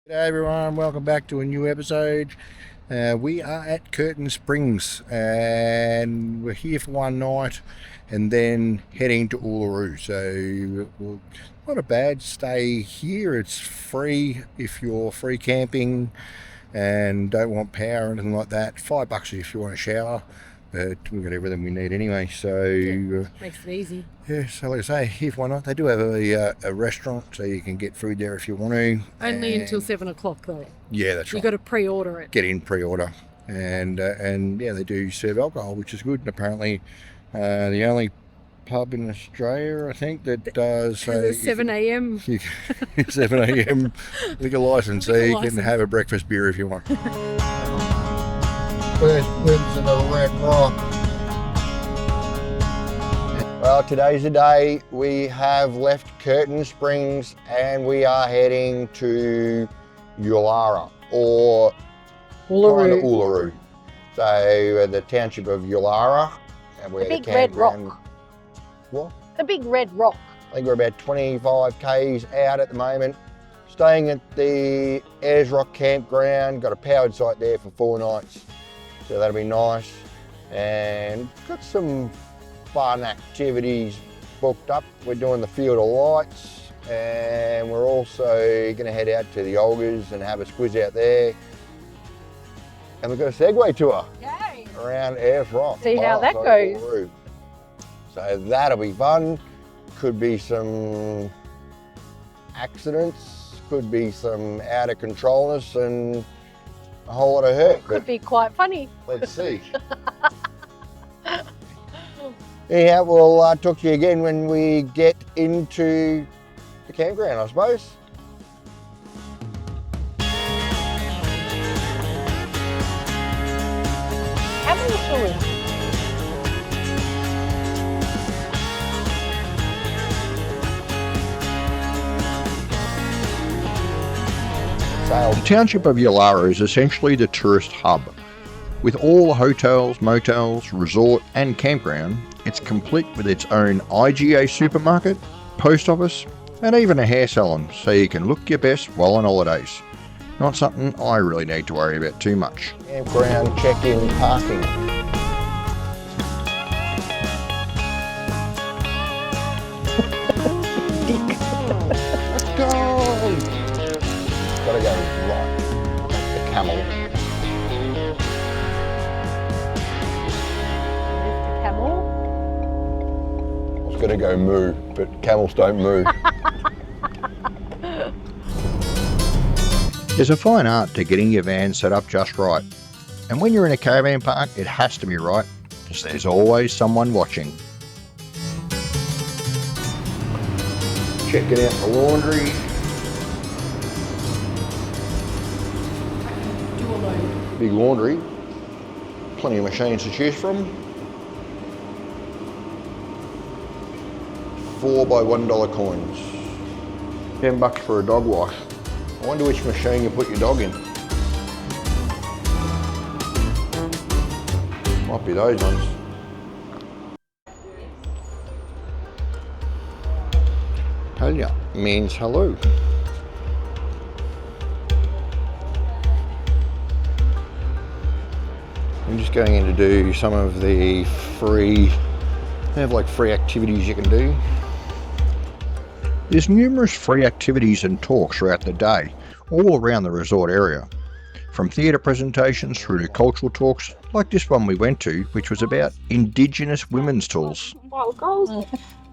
Hey everyone, welcome back to a new episode. We are at Curtin Springs and we're here for one night and then heading to Uluru. So not a bad stay here. It's free if you're free camping and don't want power or anything like that. $5 if you want a shower, but we've got everything we need anyway. So makes it easy. yeah, so like I say, here why not? They do have a restaurant, so you can get food there if you want to. Only until 7 o'clock though. Yeah, that's right. You've got to pre-order it. Get in pre-order, and yeah, they do serve alcohol, which is good. And apparently, the only pub in Australia, I think, that does 7 a.m. 7 a.m. liquor license, so you can have a breakfast beer if you want. First glimpse of the Red Rock. Well, today's the day. We have left Curtin Springs and we are heading to Yulara, or Uluru. Uluru. So the township of Yulara. And we're the big red rock. What? The big red rock. I think we're about 25 k's out at the moment. Staying at the Uluru Campground. Got a powered site there for 4 nights. So that'll be nice. And got some fun activities booked up. We're doing the Field of Lights and we're also going to head out to the Olgas and have a squiz out there. And we've got a Segway Tour. Yay. Around Ayers Rock. See how that goes. So that'll be fun. Could be some accidents, could be some out of controlness and a whole lot of hurt. Could be quite funny. Let's see. Yeah, we'll talk to you again when we get into the campground, I suppose. The township of Yulara is essentially the tourist hub. With all the hotels, motels, resort and campground, it's complete with its own IGA supermarket, post office and even a hair salon, so you can look your best while on holidays. Not something I really need to worry about too much. Campground check-in parking. Gotta go right, the camel. I was gonna go moo, but camels don't moo. There's a fine art to getting your van set up just right. And when you're in a caravan park, it has to be right, because there's always someone watching. Checking out the laundry. Big laundry. Plenty of machines to choose from. 4 by $1 coins. $10 for a dog wash. I wonder which machine you put your dog in. Might be those ones. Hello means hello. I'm just going in to do some of the free, they have like free activities you can do. There's numerous free activities and talks throughout the day, all around the resort area. From theatre presentations through to cultural talks, like this one we went to, which was about Indigenous women's tools. Wild goals,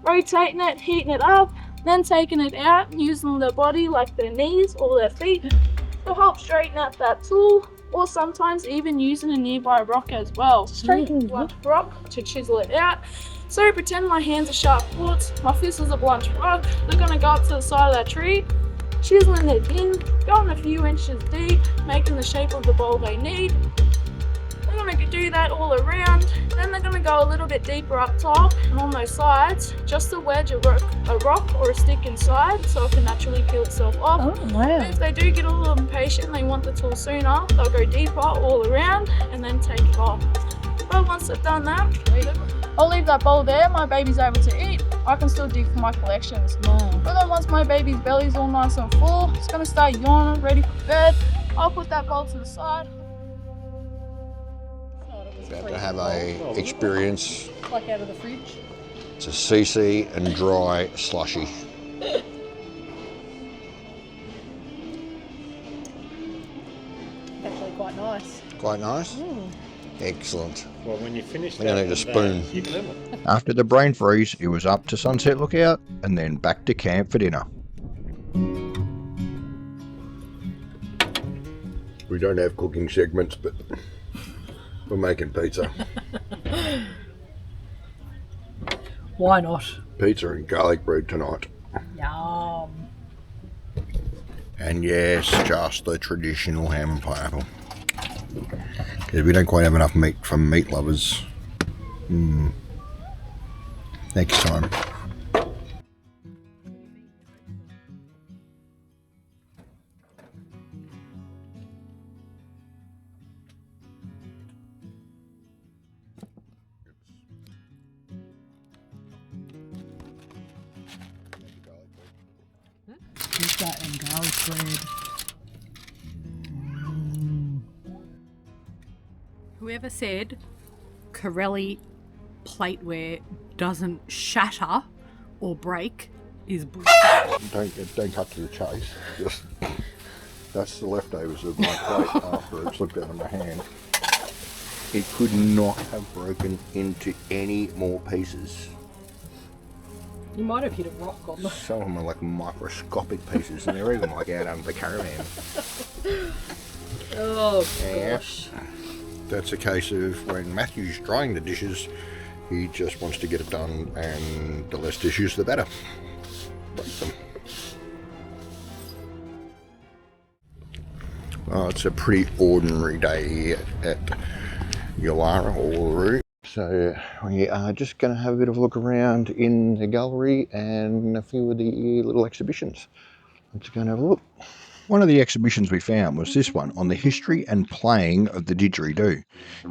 rotating it, heating it up, then taking it out, using their body like their knees or their feet to help straighten out that tool, or sometimes even using a nearby rock as well. Straighten the blunt rock to chisel it out. So pretend my hands are sharp forks, my fist is a blunt rock. They're gonna go up to the side of that tree, chiseling it in, going a few inches deep, making the shape of the bowl they need. They're gonna do that all around. Then they're gonna go a little bit deeper up top and on those sides, just to wedge a rock or a stick inside so it can naturally peel itself off. Oh, wow. And if they do get a little impatient and they want the tool sooner, they'll go deeper all around and then take it off. But once they've done that, I'll leave that bowl there, my baby's able to eat, I can still dig for my collections. But then once my baby's belly's all nice and full, it's gonna start yawning, ready for bed, I'll put that bowl to the side. About to have a experience. Like out of the fridge. It's a CC and dry slushy. Actually quite nice. Quite nice? Excellent. Well, when you finish I'm gonna need a spoon. you can have it. After the brain freeze, it was up to Sunset Lookout and then back to camp for dinner. We don't have cooking segments, but we're making pizza. Why not? Pizza and garlic bread tonight. Yum. And yes, just the traditional ham and pineapple. Because we don't quite have enough meat from meat lovers. Next time. Pizza and garlic bread. Whoever said Corelli plateware doesn't shatter or break is bullshit. Don't cut to the chase. Just, that's the leftovers of my plate after it slipped out of my hand. It could not have broken into any more pieces. You might have hit a rock on the... Some of them are like microscopic pieces, and they're even like out under the caravan. Oh Yeah. gosh. That's a case of when Matthew's drying the dishes, he just wants to get it done, and the less dishes, the better. Break them. Oh, it's a pretty ordinary day here at Yulara or Uluru. So we are just going to have a bit of a look around in the gallery and a few of the little exhibitions. Let's go and have a look. One of the exhibitions we found was this one on the history and playing of the didgeridoo,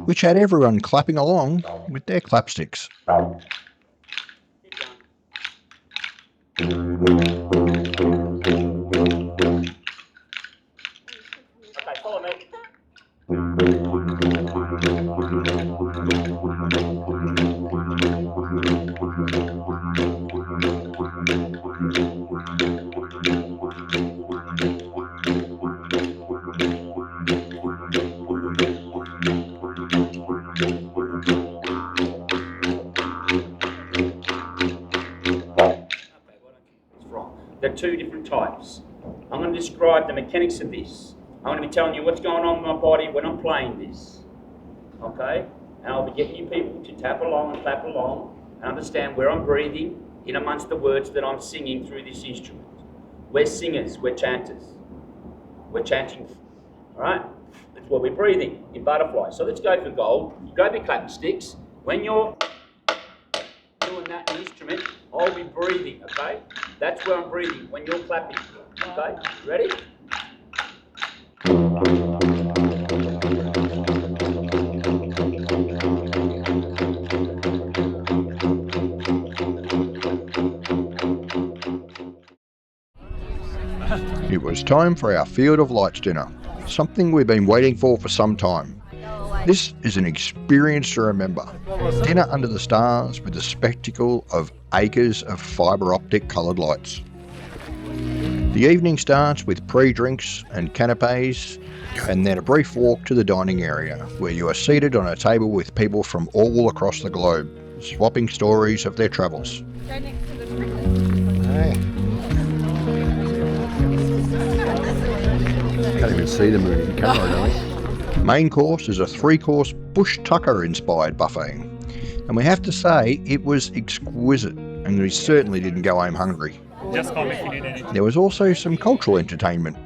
which had everyone clapping along with their clapsticks. Okay, follow me. There are two different types. I'm going to describe the mechanics of this. I'm going to be telling you what's going on in my body when I'm playing this. Okay? And I'll be getting you people to tap along and clap along and understand where I'm breathing in amongst the words that I'm singing through this instrument. We're singers, we're chanters. We're chanting, all right? That's what we're breathing in butterfly. So let's go for gold. You grab your clapping sticks. When you're doing that instrument, I'll be breathing, okay? That's where I'm breathing when you're clapping, okay? Ready? It was time for our Field of Lights dinner, something we've been waiting for some time. This is an experience to remember. Dinner under the stars with the spectacle of acres of fibre optic coloured lights. The evening starts with pre-drinks and canapes, and then a brief walk to the dining area, where you are seated on a table with people from all across the globe, swapping stories of their travels. Go next to the cricket. Can't even see the moon in camera, don't we? Main course is a 3-course bush tucker inspired buffet, and we have to say it was exquisite, and we certainly didn't go home hungry. Just call me if you need anything. There was also some cultural entertainment.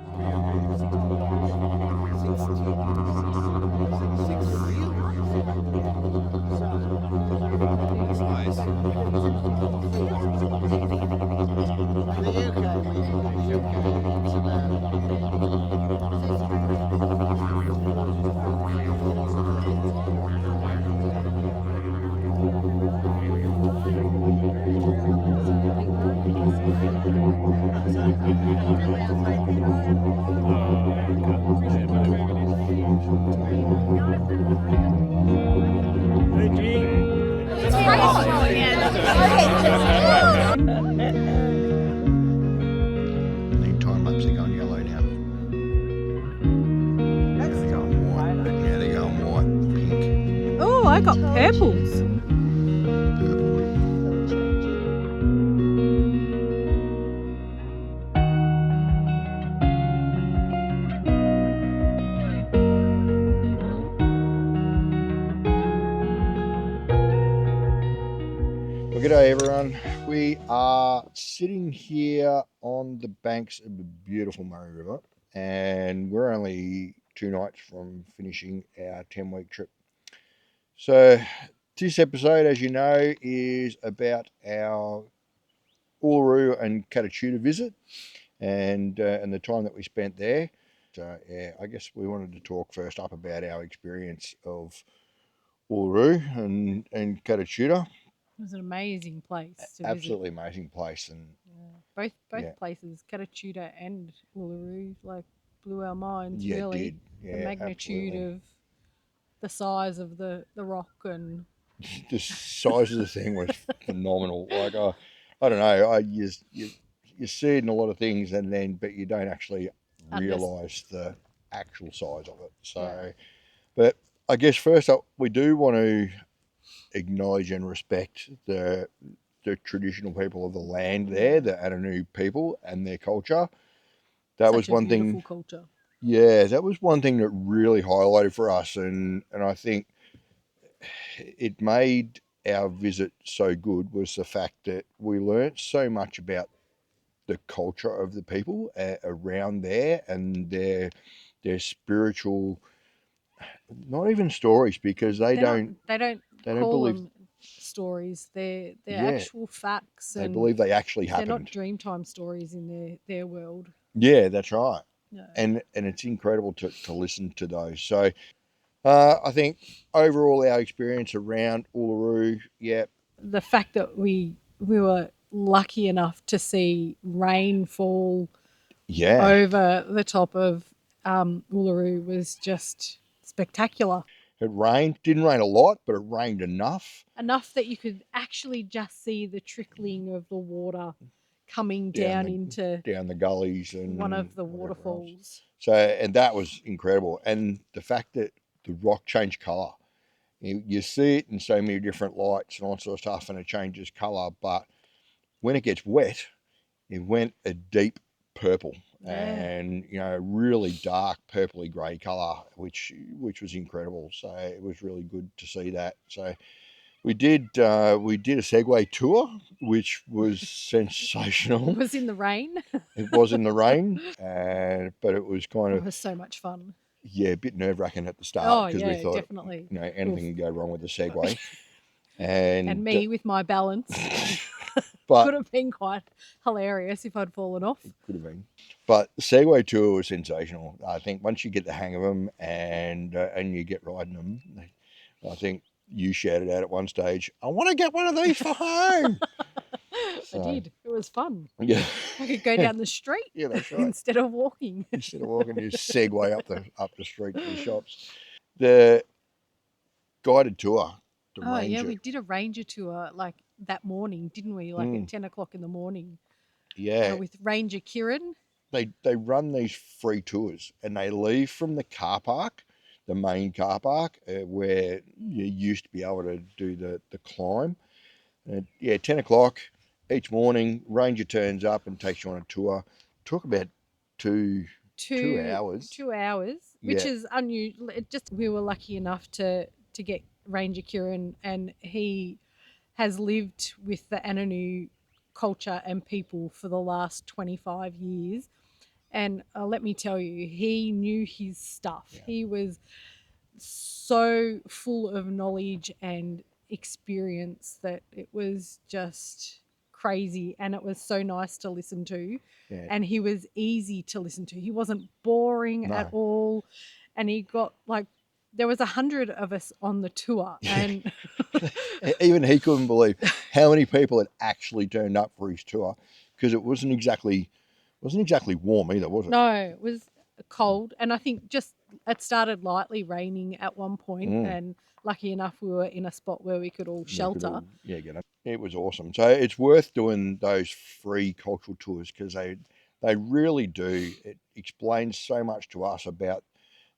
I got purples. Well, g'day everyone. We are sitting here on the banks of the beautiful Murray River, and we're only 2 nights from finishing our 10-week trip. So this episode, as you know, is about our Uluru and Kata-Tjuta visit and the time that we spent there. So yeah, I guess we wanted to talk first up about our experience of Uluru and Kata-Tjuta. It was an amazing place to Absolutely visit. amazing place, and Both Yeah. places, Kata-Tjuta and Uluru, like blew our minds. yeah, really, it did. Yeah, the magnitude absolutely. of the size of the rock and The size of the thing was phenomenal. Like I don't know, you see it in a lot of things, but you don't actually realise the actual size of it. So, Yeah. but I guess first up, we do want to acknowledge and respect the traditional people of the land there, the Ananu people and their culture. That was such a one beautiful thing. culture. Yeah, that was one thing that really highlighted for us, and I think it made our visit so good was the fact that we learnt so much about the culture of the people around there and their spiritual, not even stories, because they don't Call believe. them stories. They're Yeah, actual facts, they and believe they actually they're not happened. Dreamtime stories in their world. Yeah, that's right. No. And it's incredible to listen to those. So I think overall our experience around Uluru, yeah, The fact that we were lucky enough to see rain fall yeah, over the top of Uluru was just spectacular. it rained. Didn't rain a lot, but it rained enough. Enough that you could actually just see the trickling of the water coming Down down the gullies and one of the whatever else. waterfalls. So, and that was incredible. And the fact that the rock changed colour. You see it in so many different lights and all sort of stuff, and it changes colour. But when it gets wet, it went a deep purple, and really dark purpley grey colour, which was incredible. So it was really good to see that. So we did a Segway tour, which was sensational. It was in the rain. It was in the rain, but it was kind It of, was so much fun. yeah, a bit nerve-wracking at the start because we thought definitely. Anything could go wrong with the Segway. And me with my balance but could have been quite hilarious if I'd fallen off. it could have been. But the Segway tour was sensational. I think once you get the hang of them and you get riding them, I think you shouted out at one stage, "I want to get one of these for home." So, I did. It was fun. Yeah, I could go down the street yeah, that's right. instead of walking. Instead of walking, you Segway up the street to the shops. The guided tour. Yeah, we did a ranger tour like that morning, didn't we? Like at 10 o'clock in the morning. Yeah. With Ranger Kieran. They run these free tours, and they leave from the car park, the main car park, where you used to be able to do the climb. 10 o'clock each morning, Ranger turns up and takes you on a tour. Took about two hours. 2 hours, which is unusual. We were lucky enough to get Ranger Kieran, and he has lived with the Ananu culture and people for the last 25 years. And let me tell you, he knew his stuff. Yeah. He was so full of knowledge and experience that it was just crazy, and it was so nice to listen to. Yeah. And he was easy to listen to. He wasn't boring at all. And he got there was 100 of us on the tour, and even he couldn't believe how many people had actually turned up for his tour, because it wasn't exactly warm either, was it? No, it was cold, and I think it started lightly raining at one point, and lucky enough we were in a spot where we could all shelter. Get it. It was awesome. So it's worth doing those free cultural tours, because they really do. It explains so much to us about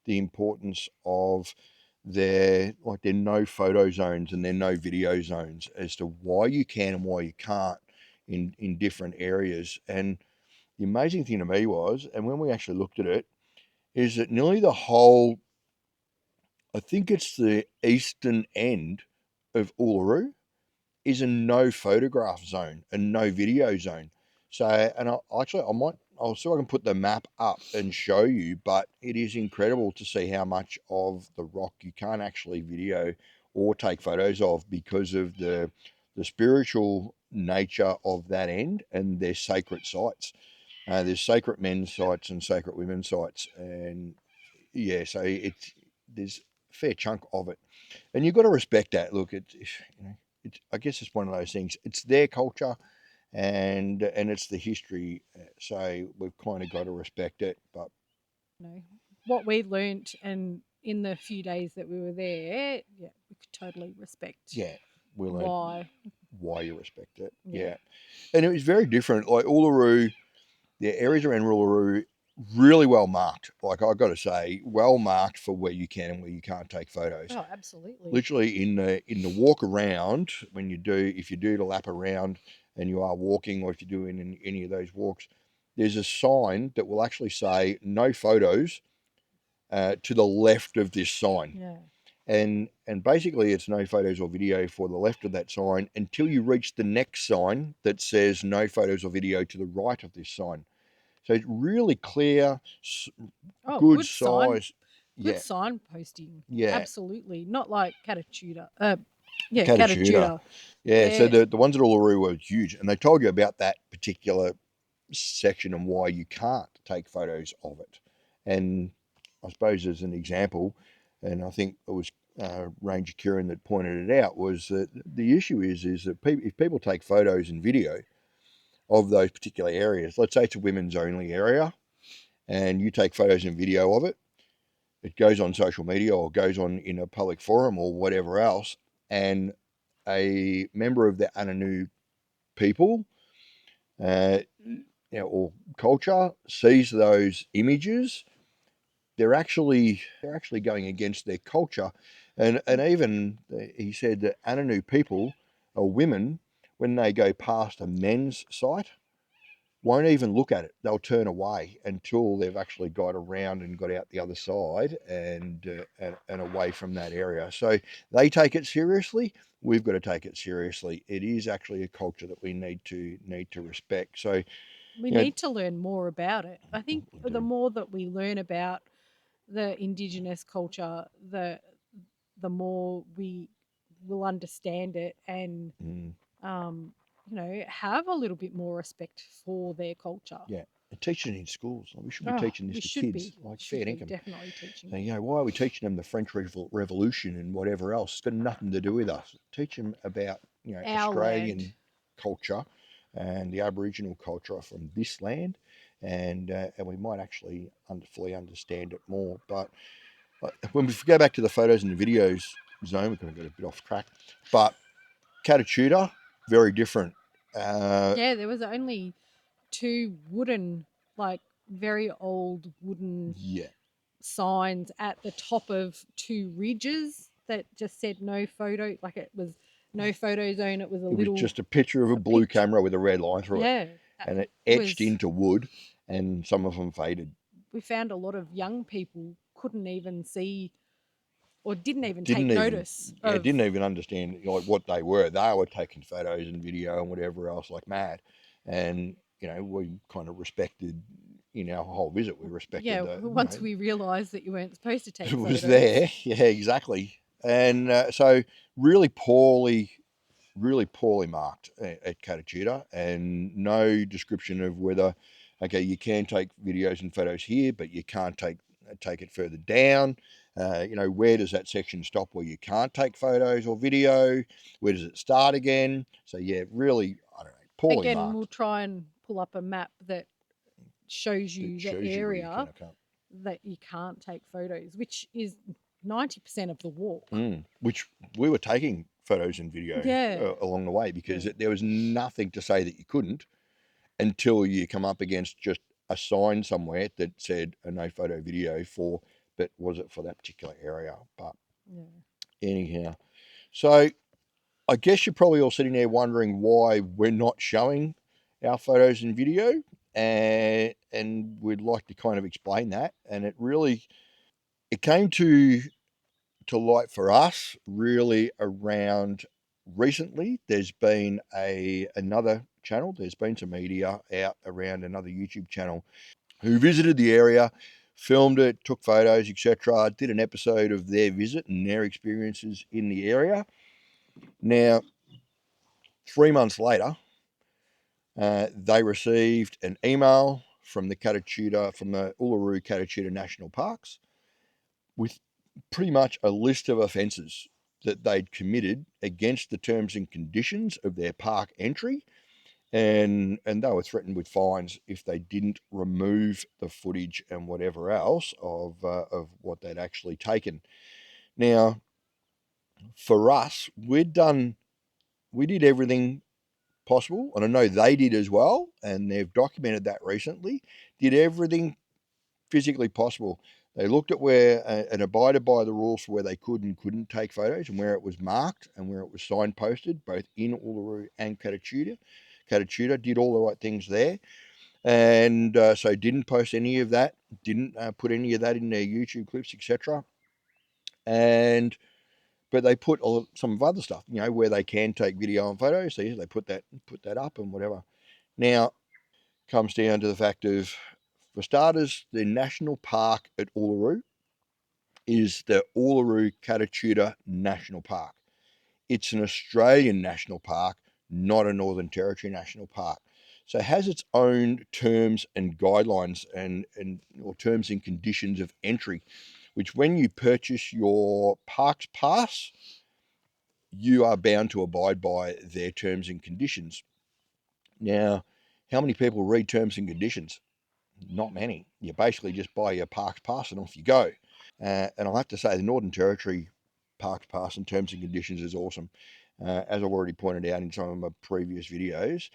the importance of they're no photo zones and they're no video zones as to why you can and why you can't in different areas. And the amazing thing to me was, and when we actually looked at it, is that nearly the whole, I think it's the eastern end of Uluru, is a no photograph zone and no video zone. So, and I'll see if I can put the map up and show you, but it is incredible to see how much of the rock you can't actually video or take photos of because of the spiritual nature of that end and their sacred sites. There's sacred men's sites and sacred women's sites, and yeah, so there's a fair chunk of it, and you've got to respect that. Look, I guess it's one of those things. It's their culture, and it's the history. So we've kind of got to respect it. But what we learnt, and in the few days that we were there, yeah, we could totally respect. Yeah, we learned why you respect it. Yeah, and it was very different. Like Uluru, the areas around Uluru, really well marked. Like I've got to say, well marked for where you can and where you can't take photos. Oh, absolutely. Literally in the walk around, if you do the lap around and you are walking, or if you're doing any of those walks, there's a sign that will actually say no photos to the left of this sign. Yeah. And basically it's no photos or video for the left of that sign until you reach the next sign that says no photos or video to the right of this sign. So it's really clear, good size. Good signposting. Yeah. Absolutely. Not like Kata-Tjuta. Kata-Tjuta. Yeah, so the ones at Uluru were huge, and they told you about that particular section and why you can't take photos of it. And I suppose as an example, and I think it was Ranger Kieran that pointed it out, was that the issue is that if people take photos and video of those particular areas, let's say it's a women's only area, and you take photos and video of it, it goes on social media or goes on in a public forum or whatever else, and a member of the Ananu people or culture sees those images, they're actually going against their culture. And even he said that Ananu people or women, when they go past a men's site, won't even look at it. They'll turn away until they've actually got around and got out the other side and away from that area. So they take it seriously. We've got to take it seriously. It is actually a culture that we need to respect. So we need to learn more about it. I think the more that we learn about the Indigenous culture, the more we will understand it and have a little bit more respect for their culture. Yeah, and teach it in schools. We should be teaching this to kids. Fair income. Definitely teaching. So, why are we teaching them the French Revolution and whatever else? It's got nothing to do with us. Teach them about Australian culture and the Aboriginal culture from this land, and we might actually fully understand it more. But when we go back to the photos and the videos zone, we're going to get a bit off track. But Kata-Tjuta, very different. There was only two wooden, very old wooden signs at the top of two ridges that just said no photo. Like it was no photo zone. It was was just a picture of a blue camera with a red line through it. And it etched into wood, and some of them faded. We found a lot of young people couldn't even see or didn't even take notice. Didn't even understand what they were. They were taking photos and video and whatever else like mad. And, we kind of respected, in our whole visit, we respected once we realised that you weren't supposed to take photos. It was there. Yeah, exactly. And so really poorly marked at Kata-Tjuta, and no description of whether, you can take videos and photos here, but you can't take it further down. Where does that section stop where you can't take photos or video? Where does it start again? So really, I don't know, poorly marked. We'll try and pull up a map that shows you the area that you can't take photos, which is 90% of the walk. Which we were taking photos and video along the way, because there was nothing to say that you couldn't until you come up against just a sign somewhere that said a no photo video for, but was it for that particular area? But Anyhow, so I guess you're probably all sitting there wondering why we're not showing our photos and video, and we'd like to kind of explain that. And it came to light for us really around recently. There's been another channel, there's been some media out around another YouTube channel who visited the area, filmed it, took photos, etc., did an episode of their visit and their experiences in the area. Now, 3 months later, they received an email from the Uluru Kata-Tjuta National Parks with pretty much a list of offences that they'd committed against the terms and conditions of their park entry, and they were threatened with fines if they didn't remove the footage and whatever else of what they'd actually taken. Now, for us, we did everything possible, and I know they did as well, and they've documented that recently, did everything physically possible. They looked at where and abided by the rules for where they could and couldn't take photos, and where it was marked and where it was signposted, both in Uluru and Kata-Tjuta. Kata-Tjuta did all the right things there, and so didn't post any of that, didn't put any of that in their YouTube clips, etc. But they put some of other stuff, where they can take video and photos. So they put that up and whatever. Now, comes down to the fact of, for starters, the national park at Uluru is the Uluru Kata-Tjuta National Park. It's an Australian national park, not a Northern Territory national park. So it has its own terms and guidelines or terms and conditions of entry, which when you purchase your parks pass, you are bound to abide by their terms and conditions. Now, how many people read terms and conditions? Not many. You basically just buy your parks pass and off you go. And I'll have to say the Northern Territory parks pass and terms and conditions is awesome. As I've already pointed out in some of my previous videos,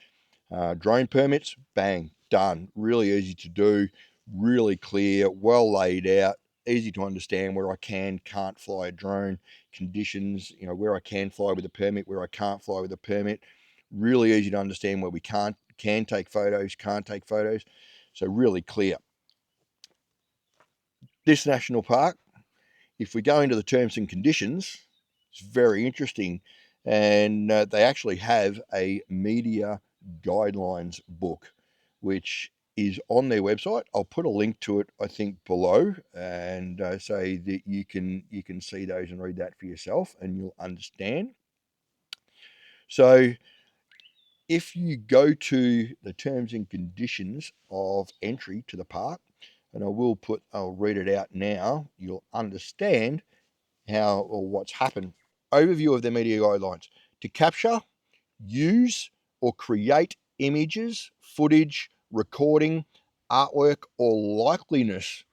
drone permits, bang, done. Really easy to do, really clear, well laid out, easy to understand where I can't fly a drone, conditions, where I can fly with a permit, where I can't fly with a permit. Really easy to understand where we can take photos, can't take photos. So really clear. This national park, if we go into the terms and conditions, it's very interesting. And they actually have a media guidelines book, which is on their website. I'll put a link to it, I think, below, and say that you can see those and read that for yourself, and you'll understand. So if you go to the terms and conditions of entry to the park, and I'll read it out now, you'll understand how or what's happened. Overview of the media guidelines. To capture, use, or create images, footage, recording, artwork, or likeliness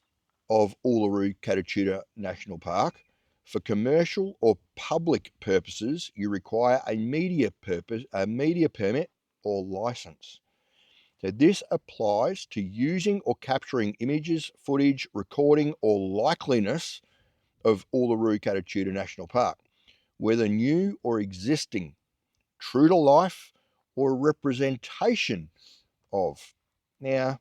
of Uluru Kata-Tjuta National Park for commercial or public purposes, you require a media permit or license. So this applies to using or capturing images, footage, recording, or likeliness of Uluru Kata-Tjuta National Park, whether new or existing, true to life, or representation of. Now,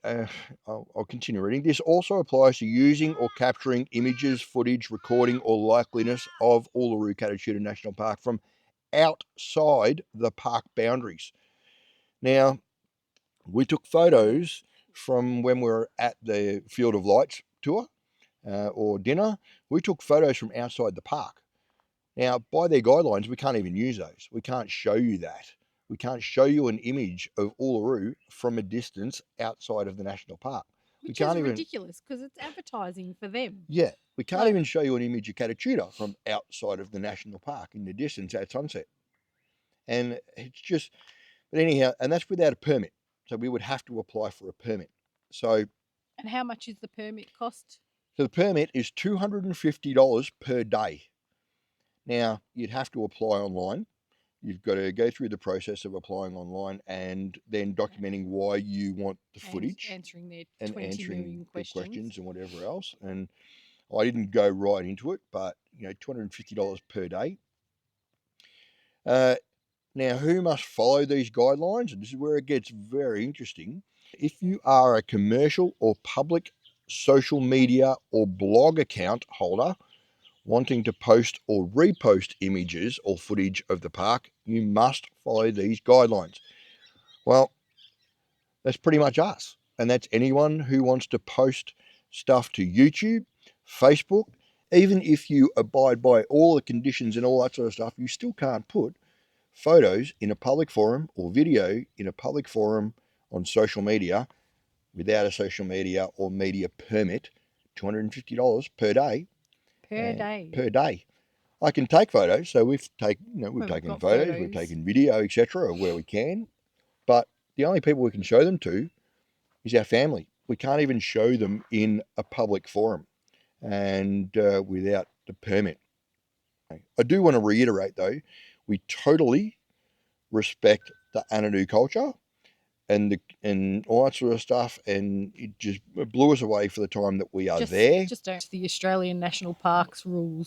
I'll continue reading. This also applies to using or capturing images, footage, recording, or likeliness of Uluru Kata-Tjuta National Park from outside the park boundaries. Now, we took photos from when we were at the Field of Lights tour or dinner. We took photos from outside the park. Now, by their guidelines, we can't even use those. We can't show you that. We can't show you an image of Uluru from a distance outside of the national park. Which is ridiculous because it's advertising for them. Yeah, we can't even show you an image of Kata-Tjuta from outside of the national park in the distance at sunset. And it's just, but anyhow, and that's without a permit. So we would have to apply for a permit. So. And how much is the permit cost? So the permit is $250 per day. Now, you'd have to apply online. You've got to go through the process of applying online and then documenting why you want the footage. Answering their 20 million questions and whatever else. And I didn't go right into it, but $250 per day. Now, who must follow these guidelines? And this is where it gets very interesting. If you are a commercial or public social media or blog account holder wanting to post or repost images or footage of the park, you must follow these guidelines. Well, that's pretty much us. And that's anyone who wants to post stuff to YouTube, Facebook. Even if you abide by all the conditions and all that sort of stuff, you still can't put photos in a public forum or video in a public forum on social media without a social media or media permit. $250 per day. Per day. I can take photos, so we've taken photos, we've taken video, etc., where we can. But the only people we can show them to is our family. We can't even show them in a public forum and without the permit. I do want to reiterate, though, we totally respect the Anangu culture and all that sort of stuff, and it just blew us away for the time that we are there. Just don't the Australian National Parks rules.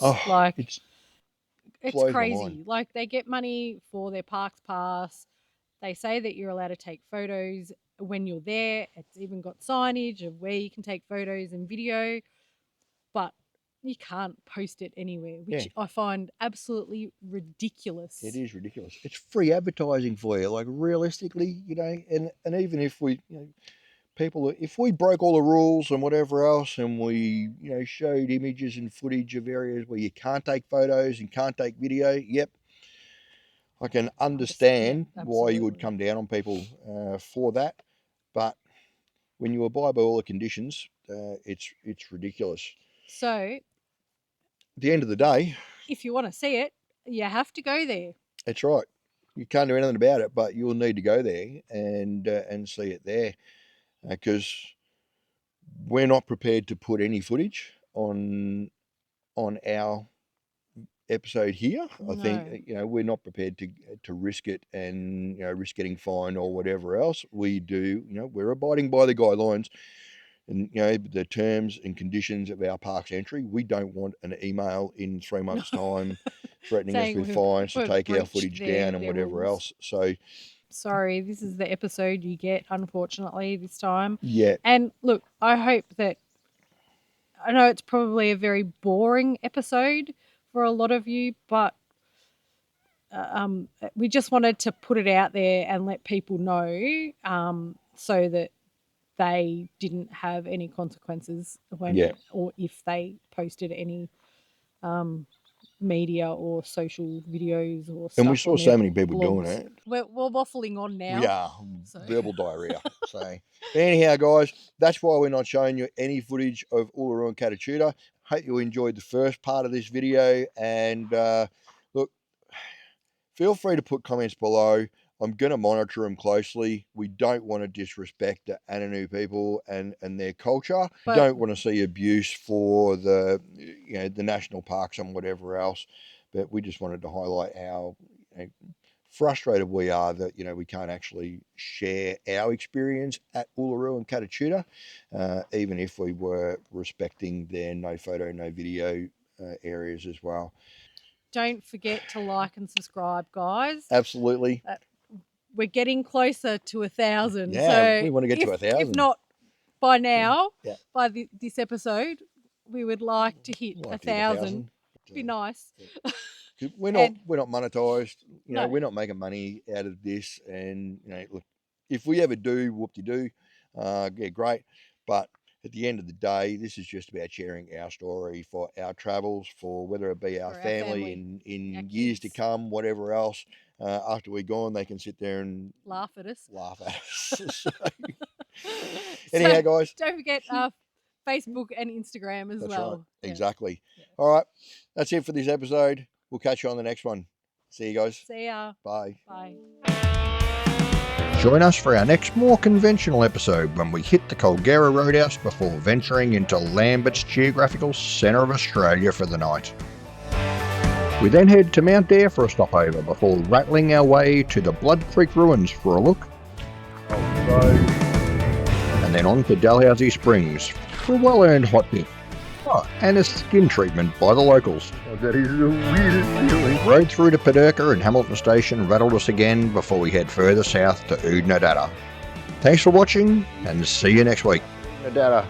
It's crazy. Like, they get money for their parks pass. They say that you're allowed to take photos when you're there. It's even got signage of where you can take photos and video, but you can't post it anywhere, which I find absolutely ridiculous. It is ridiculous. It's free advertising for you. Like, realistically, and even if we, if we broke all the rules and whatever else, and we, showed images and footage of areas where you can't take photos and can't take video, yep, I can understand why you would come down on people for that. But when you abide by all the conditions, it's ridiculous. So, at the end of the day, if you want to see it, you have to go there. That's right. You can't do anything about it, but you'll need to go there and see it there, because we're not prepared to put any footage on our episode here. I think we're not prepared to risk it and risk getting fined or whatever else. We do, we're abiding by the guidelines and the terms and conditions of our parks entry. We don't want an email in 3 months' time threatening us with fines to take our footage down and whatever else. So sorry, this is the episode you get, unfortunately, this time. Yeah. And look, I hope that, I know it's probably a very boring episode for a lot of you, but we just wanted to put it out there and let people know, so that they didn't have any consequences or if they posted any media or social videos or stuff. And we saw so many people doing it. We're waffling on now. Yeah, verbal diarrhea. So anyhow, guys, that's why we're not showing you any footage of Uluru Kata-Tjuta. Hope you enjoyed the first part of this video, and look, feel free to put comments below. I'm going to monitor them closely. We don't want to disrespect the Anangu people and their culture. We don't want to see abuse for the national parks and whatever else. But we just wanted to highlight how frustrated we are that we can't actually share our experience at Uluru and Kata-Tjuta, even if we were respecting their no photo, no video areas as well. Don't forget to like and subscribe, guys. Absolutely. We're getting closer to 1,000. Yeah, so we want to get to 1,000. If not by now, by this episode, we would like to hit 1,000. It'd be nice. We're not monetized. We're not making money out of this. And look, if we ever do, whoop-de-doo, great. But at the end of the day, this is just about sharing our story for our travels, for whether it be our family in years to come, whatever else. After we're gone, they can sit there and laugh at us. Anyhow, guys, don't forget Facebook and Instagram as well. Right. Yeah. Exactly. All right, that's it for this episode. We'll catch you on the next one. See you guys. See ya. Bye. Bye. Join us for our next more conventional episode when we hit the Colgera Roadhouse before venturing into Lambert's geographical centre of Australia for the night. We then head to Mount Dare for a stopover before rattling our way to the Blood Creek ruins for a look. And then on to Dalhousie Springs for a well-earned hot dip. Oh, and a skin treatment by the locals. Oh, that is the weirdest feeling. Rode through to Paderka and Hamilton Station, rattled us again before we head further south to Oodnadatta. Thanks for watching, and see you next week. Oodnadatta.